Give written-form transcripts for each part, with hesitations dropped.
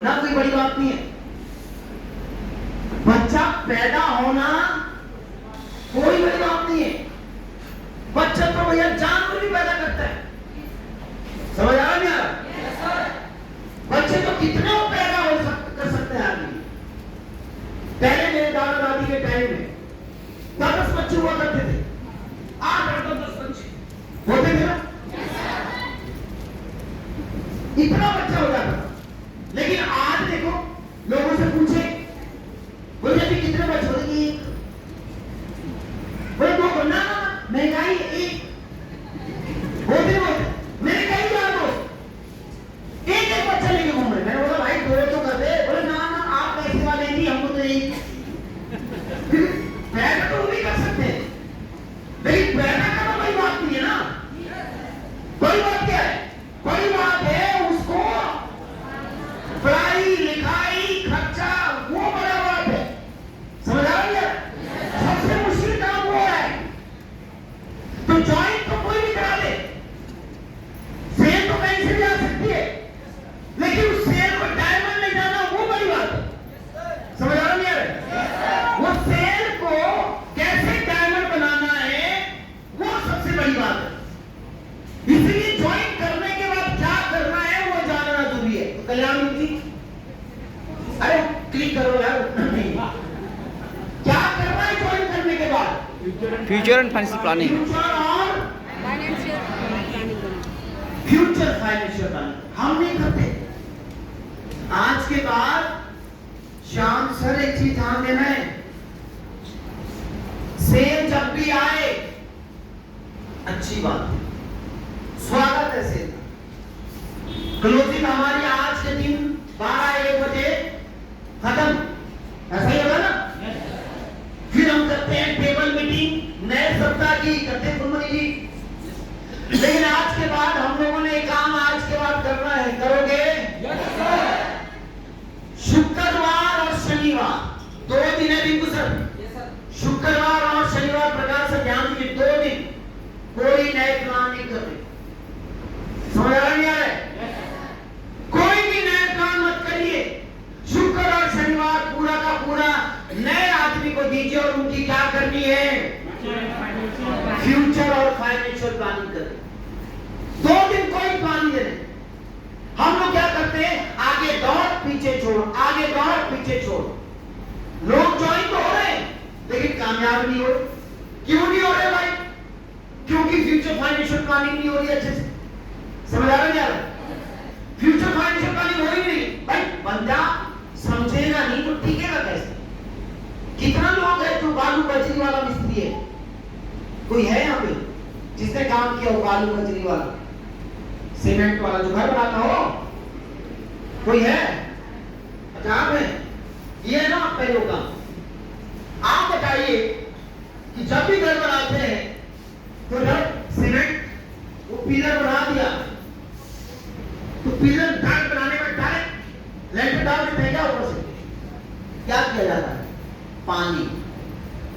ना कोई बड़ी बात नहीं है। बच्चा पैदा होना कोई बड़ी बात नहीं है। बच्चा तो भैया जानवर भी पैदा करता है, समझ आ रहा नहीं आ रहा? बच्चे तो कितने पैदा कर सकते हैं आदमी। पहले मेरे दादा दादी के टाइम में 10 बच्चे हुआ करते थे, 8-10 बच्चे होते थे ना, इतना बच्चा हो जाता था। लेकिन आज देखो, लोगों से पूछे बोले अभी कितने बच्चे होंगे? बोले 2 करना, महंगाई 1 होते मेरे कई यार दोस्त एक बच्चा लेके घूम रहे। मैंने बोला भाई 2 तो कर दे। बोले ना ना आप पैसे वाले नहीं, हमको तो एक। पैदा तो वो भी कर सकते हैं, लेकिन पैदा करना बड़ी बात नहीं है ना। बड़ी बात क्या है? बड़ी बात है उसको पढ़ाई लिखाई खर्चा, वो बड़ा बात है, समझ आ रही है? सबसे मुश्किल काम वो है। तो जॉइंट तो कोई भी करा दे, सेल तो कहीं से भी आ सकती है, लेकिन उस सेल को डायमंड ले जाना वो बड़ी बात है, समझ आ रही है? वो सेल को कैसे डायमंड बनाना है वो सबसे बड़ी बात है। इसलिए ज्वाइन करने के बाद क्या करना है वो जानना जरूरी है। तो कल्याण जी, अरे क्लिक करो यार, क्या करना है ज्वाइन करने के बाद? Future and financial planning. Future financial planning हम नहीं करते। आज के बाद श्याम सर एक चीज ध्यान देना है, सेल जब भी आए अच्छी बात है, स्वागत है सेल। क्लोजिंग हमारी आज के दिन 12-1 बजे खत्म, ऐसा ही होगा ना? फिर हम करते हैं टेबल मीटिंग नए सप्ताह की, करते हैं फुलमणि जी। लेकिन आज के बाद हम लोगों ने एक काम आज के बाद करना है, करोगे? शुक्रवार और शनिवार 2 दिन है रिंकू सर, शुक्रवार और शनिवार प्रकार से ध्यान दीजिए, 2 दिन कोई नए प्लान नहीं करते, समझ आ रहा है? कोई भी नए प्लान मत करिए। शुक्र और शनिवार पूरा का पूरा नए आदमी को दीजिए और उनकी क्या करनी है? फ्यूचर और फाइनेंशियल प्लानिंग करें। 2 दिन कोई प्लान नहीं देने। हम लोग क्या करते हैं? आगे दौड़ पीछे छोड़, आगे दौड़ पीछे छोड़। लोग ज्वाइन तो हो रहे हैं लेकिन कामयाब नहीं हो रहे। क्यों नहीं हो रहे भाई? क्योंकि फ्यूचर फाइनेंशियल प्लानिंग नहीं हो रही अच्छे से, समझ आ रहा है? फ्यूचर फाइनेंशियल प्लानिंग हो ही नहीं भाई। बंदा समझेगा नहीं तो टिकेगा कैसे? कितना लोग है जो बालू बजरी वाला मिस्त्री है? कोई है यहाँ पे जिसने काम किया हो बालू बजरी वाला, सीमेंट वाला जो घर बनाता हो? कोई है? अच्छा आप है? ये है ना आप पहले होगा। आप बताइए कि जब भी घर बनाते हैं तो जब सीमेंट वो पिलर बना दिया तो पिलर घर बनाने में डायरेक्ट लेंटर डाल देते हैं क्या ऊपर से? क्या किया जाता है? पानी,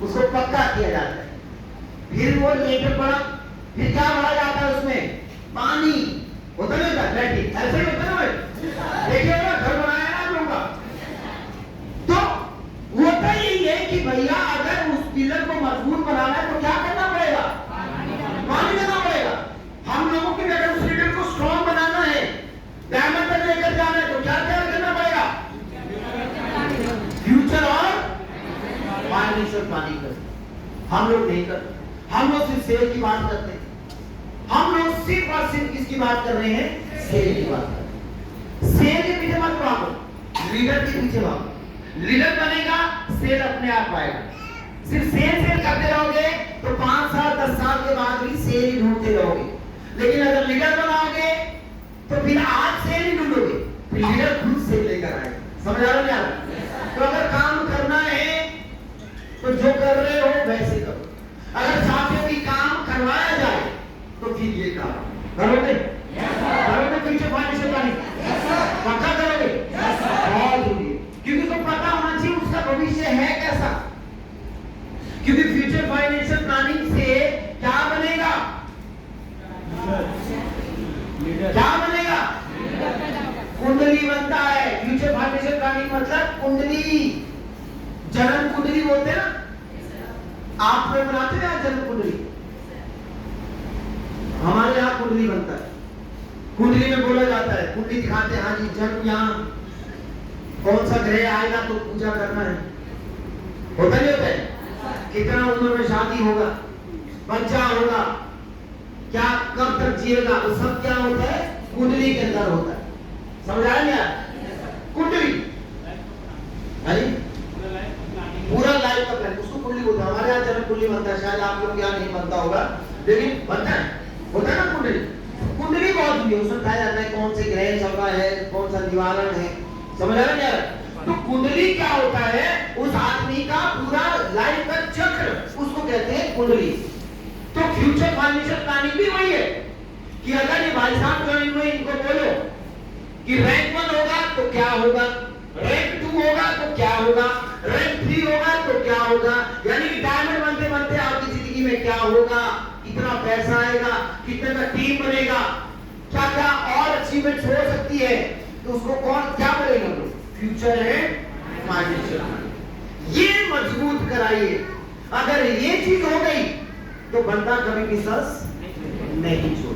उसको पक्का किया जाता है, फिर वो लेंटर बना, फिर क्या भरा जाता है उसमें? पानी होता नहीं होता? लेंटर ऐसे ही होता ना भाई, देखिए ना घर बनाया ना आप लोगों का। तो होता यही है कि भैया अगर उस पिलर को मजबूत बनाना है तो क्या करना पड़ेगा? पानी देना पड़ेगा। हम लोगों के अगर उस पिलर को स्ट्रॉन्ग बनाना है, डायमंड तक लेकर जाना है तो क्या क्या करना पड़ेगा? फ्यूचर और फाइनेंशियल प्लानिंग करते। हम लोग नहीं करते, हम लोग सिर्फ सेल की बात करते हैं। हम लोग सिर्फ और सिर्फ किसकी बात कर रहे हैं? सेल की बात कर रहे हैं। सेल के पीछे मत भागो, लीडर के पीछे भागो। लीडर बनेगा, सेल अपने आप आएगा। सिर्फ सेल करते रहोगे तो 5 साल 10 साल के बाद भी सेल ही ढूंढते रहोगे। लेकिन अगर लीडर बनाओगे तो फिर आज सेल ही ढूंढोगे, फिर लीडर खुद सेल लेकर आएगा, समझ आ रहा है? तो अगर काम करना है तो जो कर रहे हो वैसे करो। अगर चाहते हो कि काम करवाया जाए तो फिर ये काम करोगे। करोगे फ्यूचर फाइनेंशियल प्लानिंग पक्का करोगे? बहुत जरूरी है, क्योंकि उसको पता होना चाहिए उसका भविष्य है कैसा। क्योंकि फ्यूचर फाइनेंशियल प्लानिंग से क्या बनेगा? क्या बनेगा? कुंडली बनता है। फ्यूचर कुंडली, जन्म कुंडली बोलते हैं ना, आप लोग बनाते हैं जन्म कुंडली, हमारे यहाँ कुंडली बनता है। कुंडली में बोला जाता है, कुंडली दिखाते हैं, हाँ जी जन्म यहाँ कौन सा ग्रह आएगा तो पूजा करना है, होता नहीं होता है? कितना उम्र में शादी होगा, बच्चा होगा, क्या कब तक जिएगा, वो सब क्या होता है? कुंडली के अंदर होता है। समझ आया क्या? कुंडली पूरा लाइफ का प्लान, उसको कुंडली बोलते हैं। हमारे यहाँ जन्म कुंडली बनता है, शायद आप लोग यहाँ नहीं बनता होगा, लेकिन बनता है, होता है ना कुंडली। कुंडली बहुत हुई है, उसमें बताया जाता है कौन से ग्रह चल रहा है, कौन सा निवारण है। समझ आ रहा है क्या? तो कुंडली क्या होता है? उस आदमी का पूरा लाइफ का चक्र, उसको कहते हैं कुंडली। तो फ्यूचर फाइनेंशियल प्लानिंग भी वही है कि अगर ये भाई साहब ज्वाइन हुए, इनको बोलो कि रैंक 1 होगा तो क्या होगा, रैंक 2 होगा तो क्या होगा, रैंक 3 होगा तो क्या होगा, यानी कि डायमंड बनते बनते आपकी जिंदगी में क्या होगा, कितना पैसा आएगा, कितने का टीम बनेगा, क्या क्या और अचीवमेंट हो सकती है, तो उसको कौन क्या करेगा? फ्यूचर है फाइनेंशियल। ये मजबूत कराइए। अगर ये चीज हो गई तो बंदा कभी भी सस नहीं छोड़ेगा।